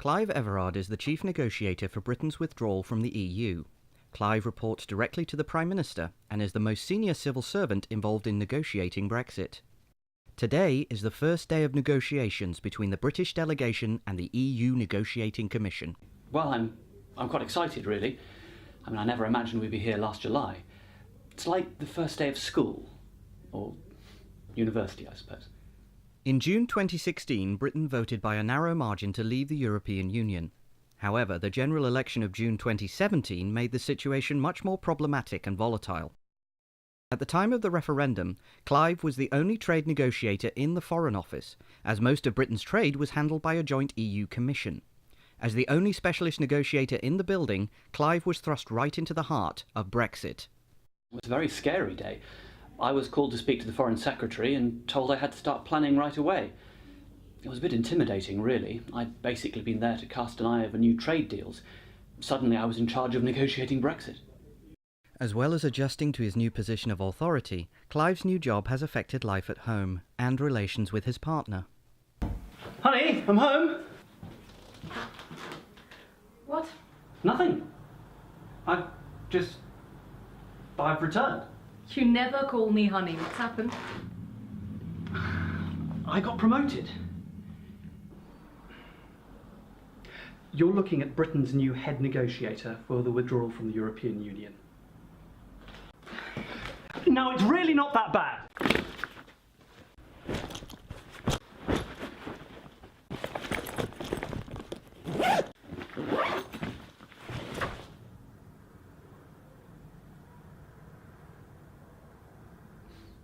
Clive Everard is the chief negotiator for Britain's withdrawal from the EU. Clive reports directly to the Prime Minister and is the most senior civil servant involved in negotiating Brexit. Today is the first day of negotiations between the British delegation and the EU Negotiating Commission. Well, I'm quite excited, really. I mean, I never imagined we'd be here last July. It's like the first day of school, or university, I suppose. In June 2016, Britain voted by a narrow margin to leave the European Union. However, the general election of June 2017 made the situation much more problematic and volatile. At the time of the referendum, Clive was the only trade negotiator in the Foreign Office, as most of Britain's trade was handled by a joint EU commission. As the only specialist negotiator in the building, Clive was thrust right into the heart of Brexit. It was a very scary day. I was called to speak to the Foreign Secretary and told I had to start planning right away. It was a bit intimidating, really. I'd basically been there to cast an eye over new trade deals. Suddenly I was in charge of negotiating Brexit. As well as adjusting to his new position of authority, Clive's new job has affected life at home and relations with his partner. Honey, I'm home! What? Nothing. I've returned. You never call me honey. What's happened? I got promoted. You're looking at Britain's new head negotiator for the withdrawal from the European Union. Now, it's really not that bad.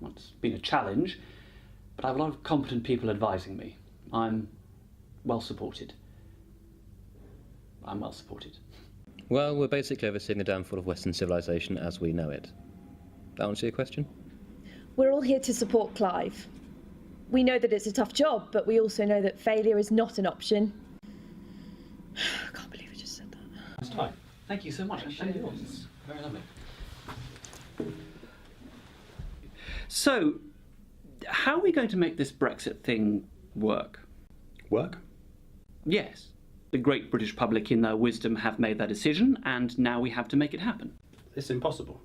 Well, it's been a challenge, but I have a lot of competent people advising me. I'm well supported. Well, we're basically overseeing the downfall of Western civilization as we know it. That answer your question? We're all here to support Clive. We know that it's a tough job, but we also know that failure is not an option. I can't believe I just said that. That's fine. Thank you so much. And yours. Very lovely. So, how are we going to make this Brexit thing work? Work? Yes. The great British public in their wisdom have made their decision, and now we have to make it happen. It's impossible.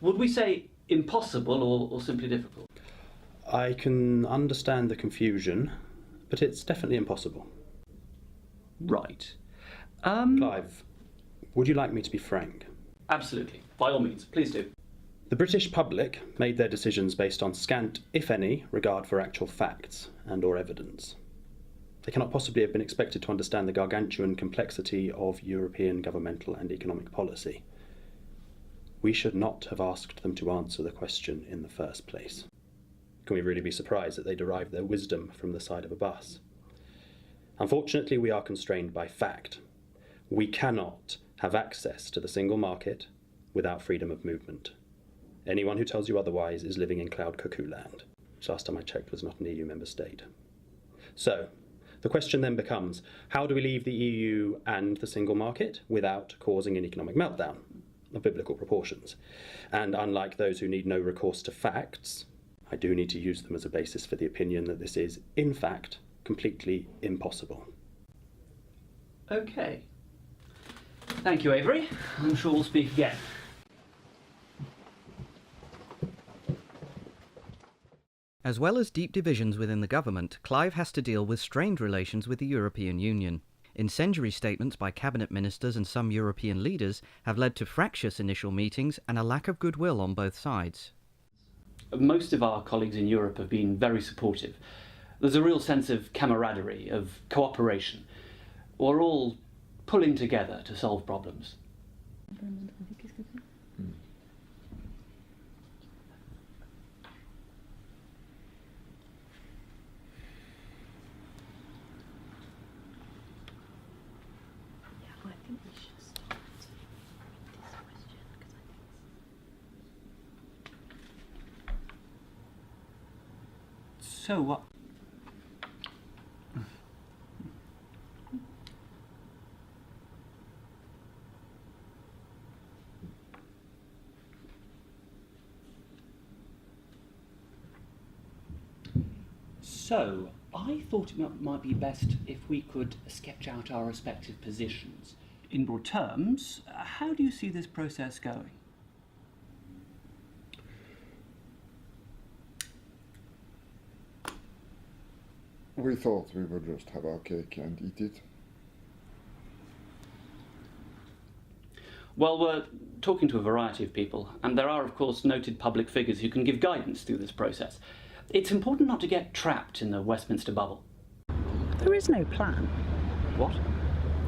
Would we say impossible or simply difficult? I can understand the confusion, but it's definitely impossible. Right. Clive, would you like me to be frank? Absolutely. By all means. Please do. The British public made their decisions based on scant, if any, regard for actual facts and/or evidence. They cannot possibly have been expected to understand the gargantuan complexity of European governmental and economic policy. We should not have asked them to answer the question in the first place. Can we really be surprised that they derived their wisdom from the side of a bus? Unfortunately, we are constrained by fact. We cannot have access to the single market without freedom of movement. Anyone who tells you otherwise is living in cloud cuckoo land, which last time I checked was not an EU member state. So, the question then becomes, how do we leave the EU and the single market without causing an economic meltdown of biblical proportions? And unlike those who need no recourse to facts, I do need to use them as a basis for the opinion that this is, in fact, completely impossible. Okay. Thank you, Avery. I'm sure we'll speak again. As well as deep divisions within the government, Clive has to deal with strained relations with the European Union. Incendiary statements by cabinet ministers and some European leaders have led to fractious initial meetings and a lack of goodwill on both sides. Most of our colleagues in Europe have been very supportive. There's a real sense of camaraderie, of cooperation. We're all pulling together to solve problems. So what? So, I thought it might be best if we could sketch out our respective positions. In broad terms, how do you see this process going? We thought we would just have our cake and eat it. Well, we're talking to a variety of people, and there are, of course, noted public figures who can give guidance through this process. It's important not to get trapped in the Westminster bubble. There is no plan. What?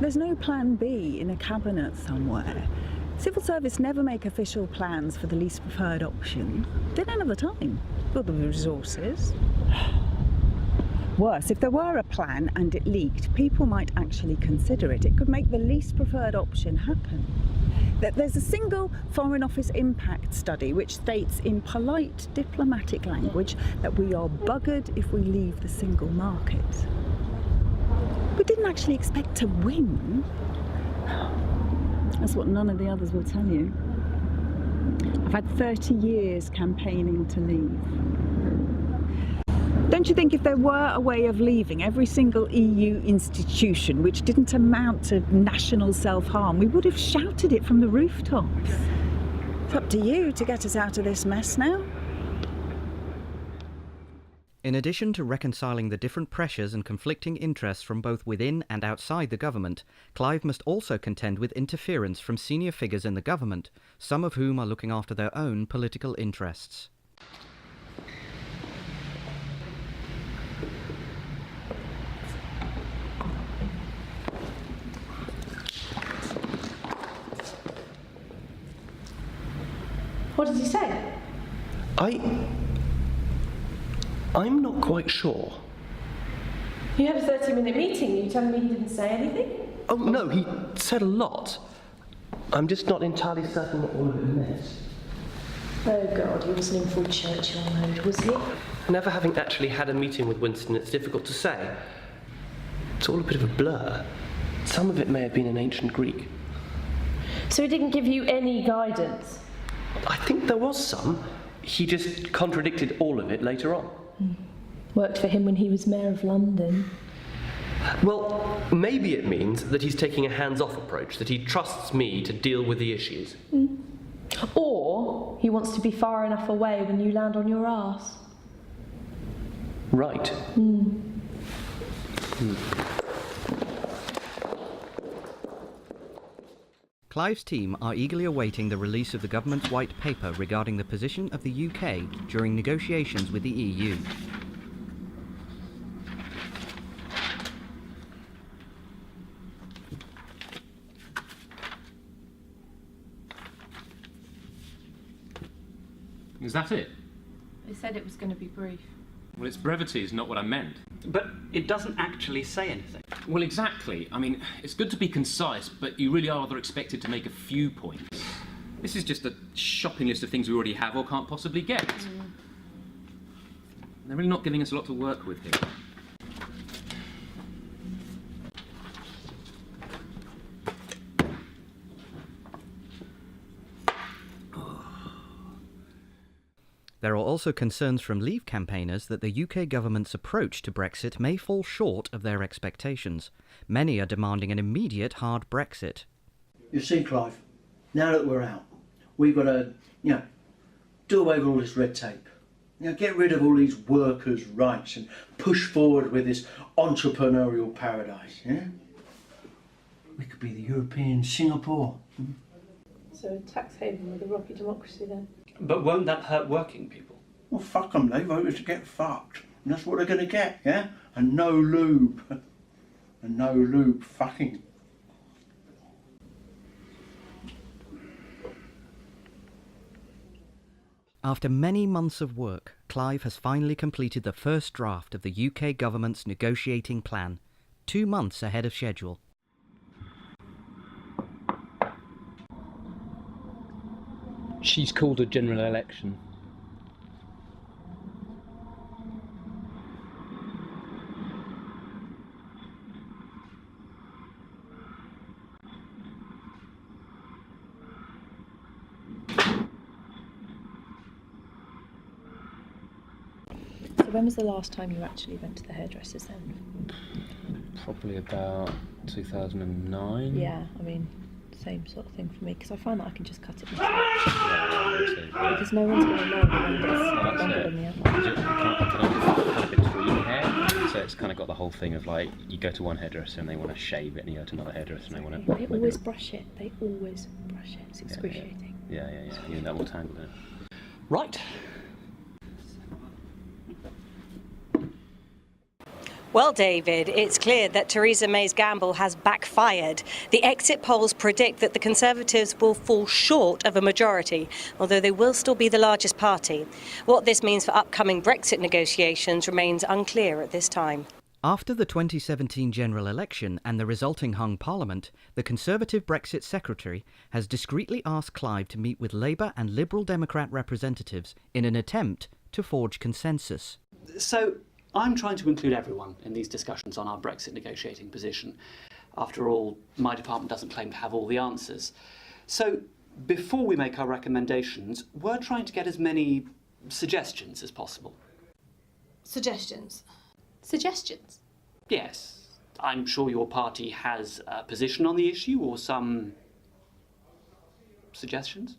There's no plan B in a cabinet somewhere. Civil service never make official plans for the least preferred option. They don't have the time or the resources. Worse, if there were a plan and it leaked, people might actually consider it. It could make the least preferred option happen. There's a single Foreign Office impact study which states in polite diplomatic language that we are buggered if we leave the single market. We didn't actually expect to win. That's what none of the others will tell you. I've had 30 years campaigning to leave. Don't you think if there were a way of leaving every single EU institution which didn't amount to national self-harm, we would have shouted it from the rooftops? It's up to you to get us out of this mess now. In addition to reconciling the different pressures and conflicting interests from both within and outside the government, Clive must also contend with interference from senior figures in the government, some of whom are looking after their own political interests. What did he say? I'm not quite sure. You had a 30-minute meeting. You telling me he didn't say anything? Oh, no, he said a lot. I'm just not entirely certain what all of it meant. Oh, God, he wasn't in full Churchill mode, was he? Never having actually had a meeting with Winston, it's difficult to say. It's all a bit of a blur. Some of it may have been in ancient Greek. So he didn't give you any guidance? I think there was some. He just contradicted all of it later on. Worked for him when he was Mayor of London. Well, maybe it means that he's taking a hands-off approach, that he trusts me to deal with the issues. Or he wants to be far enough away when you land on your arse. Right. Clive's team are eagerly awaiting the release of the government's white paper regarding the position of the UK during negotiations with the EU. Is that it? They said it was going to be brief. Well, its brevity is not what I meant. But it doesn't actually say anything. Well, exactly. I mean, it's good to be concise, but you really are rather expected to make a few points. This is just a shopping list of things we already have or can't possibly get. They're really not giving us a lot to work with here. There are also concerns from Leave campaigners that the UK government's approach to Brexit may fall short of their expectations. Many are demanding an immediate hard Brexit. You see, Clive, now that we're out, we've got to, do away with all this red tape. Get rid of all these workers' rights and push forward with this entrepreneurial paradise, yeah? We could be the European Singapore. So a tax haven with a rocky democracy then? But won't that hurt working people? Well, fuck them, they voted to get fucked. And that's what they're going to get, yeah? And no lube. And no lube fucking. After many months of work, Clive has finally completed the first draft of the UK government's negotiating plan, 2 months ahead of schedule. She's called a general election. So when was the last time you actually went to the hairdressers then? Probably about 2009. Yeah, I mean, same sort of thing for me, because I find that I can just cut it myself. Yeah. Because no one's going to know that one is longer than the other. You can have it between hair, so it's kind of got the whole thing of like, you go to one hairdresser and they want to shave it, and you go to another hairdresser and they want to... They always brush it. They always brush it. It's excruciating. Yeah. You end up all tangled in it. Right. Well, David, it's clear that Theresa May's gamble has backfired. The exit polls predict that the Conservatives will fall short of a majority, although they will still be the largest party. What this means for upcoming Brexit negotiations remains unclear at this time. After the 2017 general election and the resulting hung parliament, the Conservative Brexit Secretary has discreetly asked Clive to meet with Labour and Liberal Democrat representatives in an attempt to forge consensus. So, I'm trying to include everyone in these discussions on our Brexit negotiating position. After all, my department doesn't claim to have all the answers. So, before we make our recommendations, we're trying to get as many suggestions as possible. Suggestions? Suggestions? Yes. I'm sure your party has a position on the issue or some suggestions.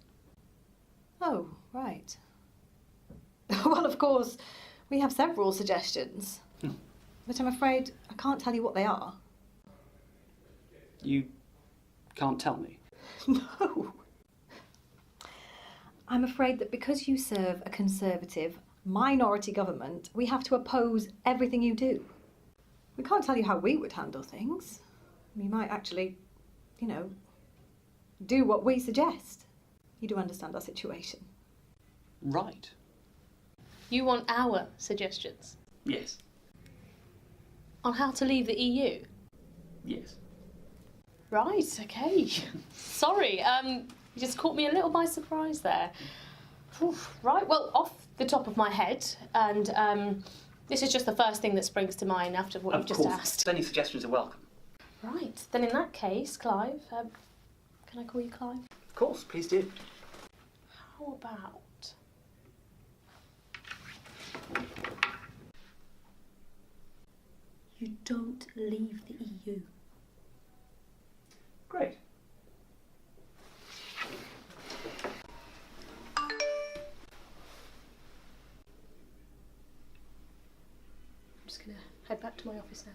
Oh, right. Well, of course, we have several suggestions. But I'm afraid I can't tell you what they are. You can't tell me? No. I'm afraid that because you serve a Conservative minority government, we have to oppose everything you do. We can't tell you how we would handle things. We might actually, do what we suggest. You do understand our situation. Right. You want our suggestions? Yes. On how to leave the EU? Yes. Right, okay. Sorry, you just caught me a little by surprise there. Right, well, off the top of my head, and this is just the first thing that springs to mind after what you've just asked. Any suggestions are welcome. Right, then in that case, Clive, can I call you Clive? Of course, please do. How about... you don't leave the EU. Great. I'm just going to head back to my office now.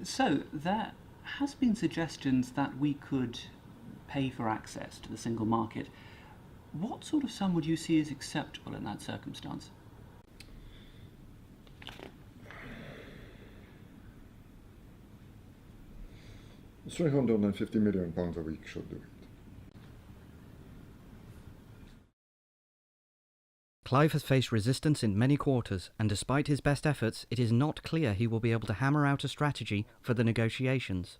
So, there has been suggestions that we could pay for access to the single market. What sort of sum would you see as acceptable in that circumstance? £350 million a week should do it. Clive has faced resistance in many quarters, and despite his best efforts, it is not clear he will be able to hammer out a strategy for the negotiations.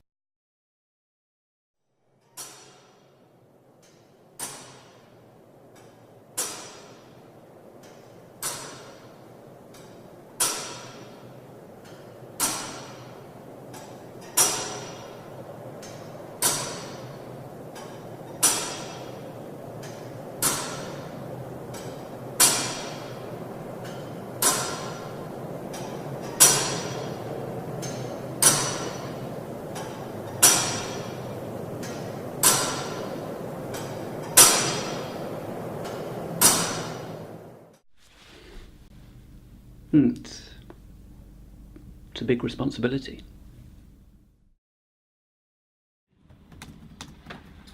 It's a big responsibility.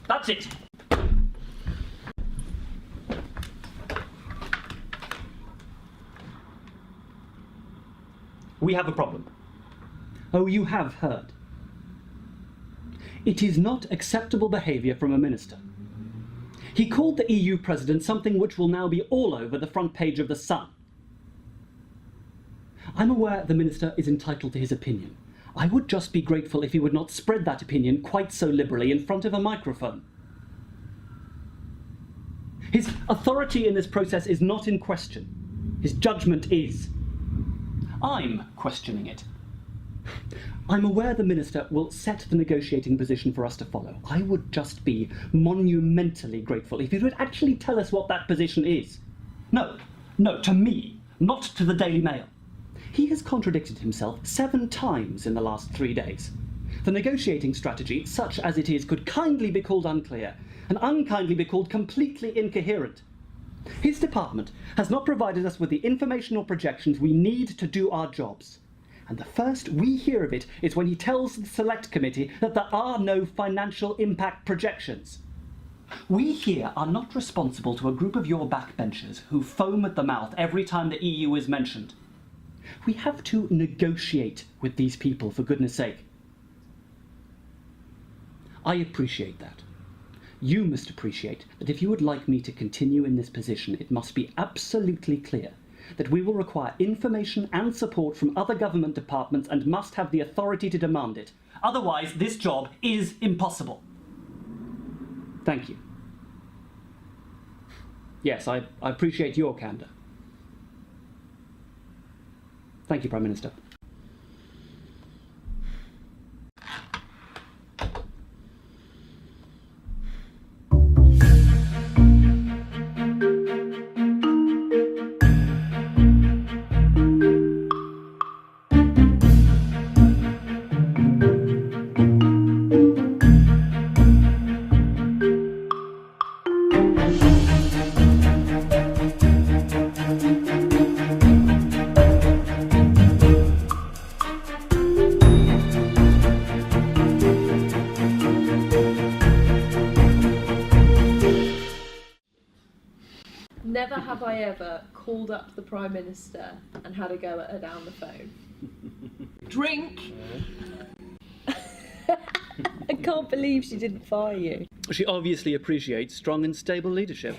That's it! We have a problem. Oh, you have heard. It is not acceptable behaviour from a minister. He called the EU president something which will now be all over the front page of The Sun. I'm aware the minister is entitled to his opinion. I would just be grateful if he would not spread that opinion quite so liberally in front of a microphone. His authority in this process is not in question. His judgment is. I'm questioning it. I'm aware the Minister will set the negotiating position for us to follow. I would just be monumentally grateful if he would actually tell us what that position is. No, to me, not to the Daily Mail. He has contradicted himself 7 times in the last 3 days. The negotiating strategy, such as it is, could kindly be called unclear, and unkindly be called completely incoherent. His department has not provided us with the information or projections we need to do our jobs. And the first we hear of it is when he tells the Select Committee that there are no financial impact projections. We here are not responsible to a group of your backbenchers who foam at the mouth every time the EU is mentioned. We have to negotiate with these people, for goodness sake. I appreciate that. You must appreciate that if you would like me to continue in this position, it must be absolutely clear that we will require information and support from other government departments and must have the authority to demand it. Otherwise, this job is impossible. Thank you. Yes, I appreciate your candour. Thank you, Prime Minister. Never have I ever called up the Prime Minister and had a go at her down the phone. Drink! I can't believe she didn't fire you. She obviously appreciates strong and stable leadership.